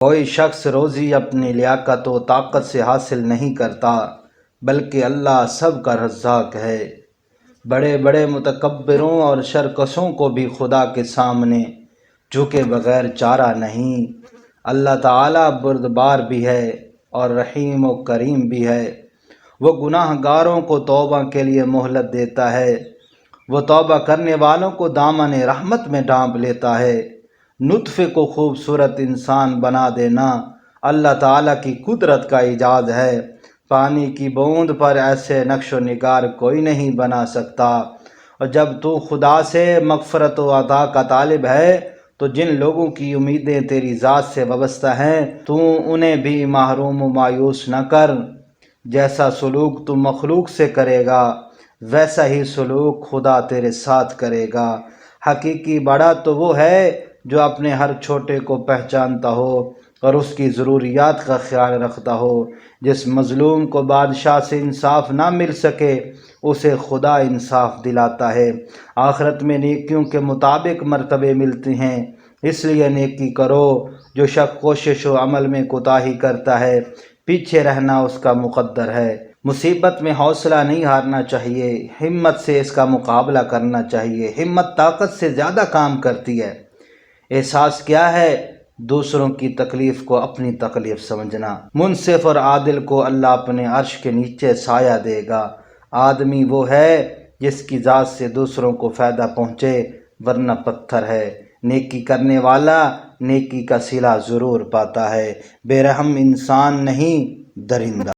کوئی شخص روزی اپنی لیاقت و طاقت سے حاصل نہیں کرتا بلکہ اللہ سب کا رزاق ہے۔ بڑے بڑے متکبروں اور شرکسوں کو بھی خدا کے سامنے جھکے بغیر چارہ نہیں۔ اللہ تعالیٰ بردبار بھی ہے اور رحیم و کریم بھی ہے۔ وہ گناہ گاروں کو توبہ کے لیے مہلت دیتا ہے، وہ توبہ کرنے والوں کو دامن رحمت میں ڈھانپ لیتا ہے۔ نطفے کو خوبصورت انسان بنا دینا اللہ تعالیٰ کی قدرت کا اعجاز ہے۔ پانی کی بوند پر ایسے نقش و نگار کوئی نہیں بنا سکتا۔ اور جب تو خدا سے مغفرت و عطا کا طالب ہے تو جن لوگوں کی امیدیں تیری ذات سے وابستہ ہیں تو انہیں بھی محروم و مایوس نہ کر۔ جیسا سلوک تو مخلوق سے کرے گا ویسا ہی سلوک خدا تیرے ساتھ کرے گا۔ حقیقی بڑا تو وہ ہے جو اپنے ہر چھوٹے کو پہچانتا ہو اور اس کی ضروریات کا خیال رکھتا ہو۔ جس مظلوم کو بادشاہ سے انصاف نہ مل سکے اسے خدا انصاف دلاتا ہے۔ آخرت میں نیکیوں کے مطابق مرتبے ملتے ہیں، اس لیے نیکی کرو۔ جو شخص کوشش و عمل میں کوتاہی کرتا ہے پیچھے رہنا اس کا مقدر ہے۔ مصیبت میں حوصلہ نہیں ہارنا چاہیے، ہمت سے اس کا مقابلہ کرنا چاہیے۔ ہمت طاقت سے زیادہ کام کرتی ہے۔ احساس کیا ہے؟ دوسروں کی تکلیف کو اپنی تکلیف سمجھنا۔ منصف اور عادل کو اللہ اپنے عرش کے نیچے سایہ دے گا۔ آدمی وہ ہے جس کی ذات سے دوسروں کو فائدہ پہنچے، ورنہ پتھر ہے۔ نیکی کرنے والا نیکی کا صلہ ضرور پاتا ہے، بے رحم انسان نہیں درندہ۔